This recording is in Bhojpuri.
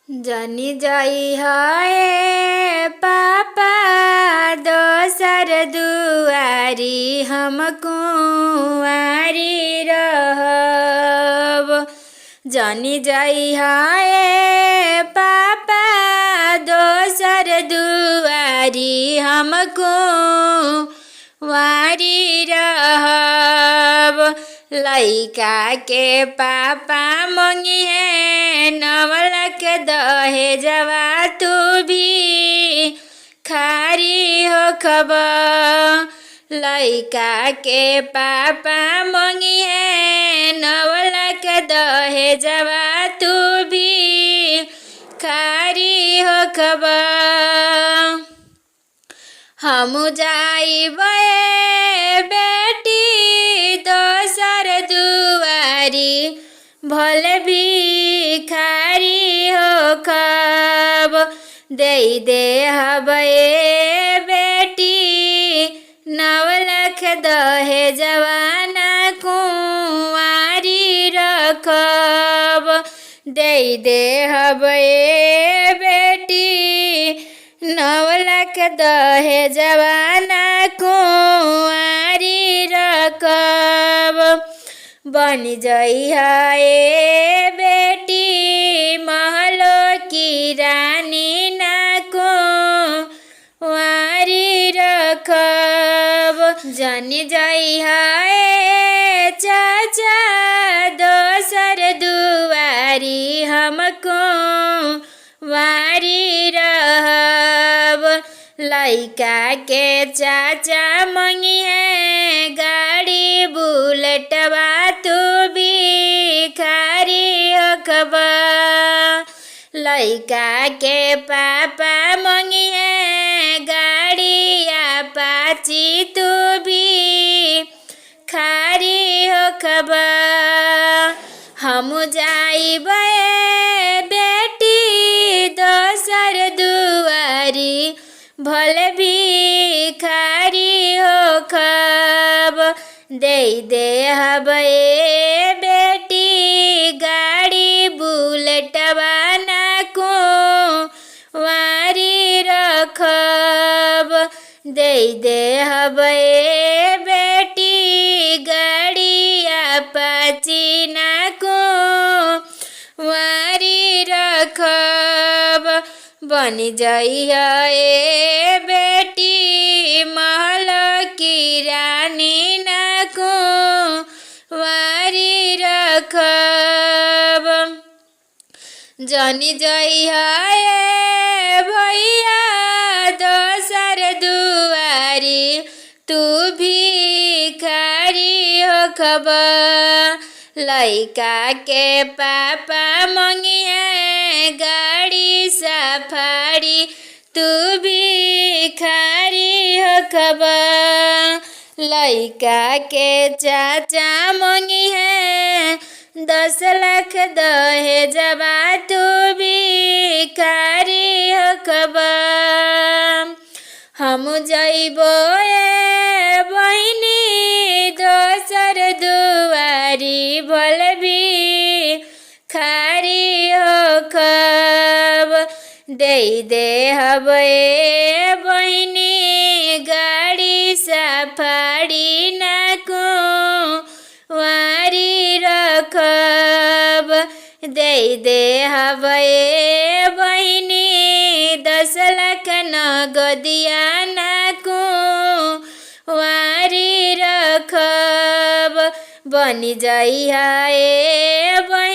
जानी जाई है पापा दोसर दुआरी हम कुंवारी रहब। जानी जाई है पापा दोसर दुआरी हम कुंवारी रहब। लइका के पापा मंगी है नवलक दहेजवा तू भी खारी हो खब। लइका के पापा मंगी है नवलक दहेजवा तू भी खारी हो खब। हमू जाइबे बेटी दोसर दुआरी भले भिखारी हो खब। दे हबे बेटी नवलख दहेजवा ना कुंवारी रखब। दे हबे बेटी नवलख दहेजवा ना कुंवारी रखब। बन जइहा ए बेटी महलो की रानी ना कुंवारी रखब। जान जइहा ए चाचा दोसर दुआरी हम कुंवारी रहब। लइका के चाचा मंगी है गाड़ी बुलेटवा तू भी खारी हो खब। लइका के पापा मंगी है गाड़ी अपाची तू भी खारी हो खब। हम जाइबे बेटी दोसर दुआरी भले भिखारी हो खब। दे हबे बेटी गाड़ी बुलेटवा ना कुंवारी रखब। दे हबे बेटी गाड़ी अपाची ना कुंवारी रखब। बन जइहा ए बेटी महल की रानी ना कुंवारी रखब। जानी जइहा ए भैया दोसर दुआरी तू भी खारी हो खब। लइका के पापा मंगी है गाड़ी सफारी तू भी खारी हो खब। लइका के चाचा मंगी है 10 लाख दहेजवा तू भी खारी हो खब। हम जइबो ए बहिनी दोसर दुआरी भले भिखारी हो खब। दे हबे बहिनी गाड़ी सफारी ना कुंवारी रखब। दे हबे बहिनी 10 लाख नगदिया ना कुंवारी रखब। बन जइहा ए बहिनी।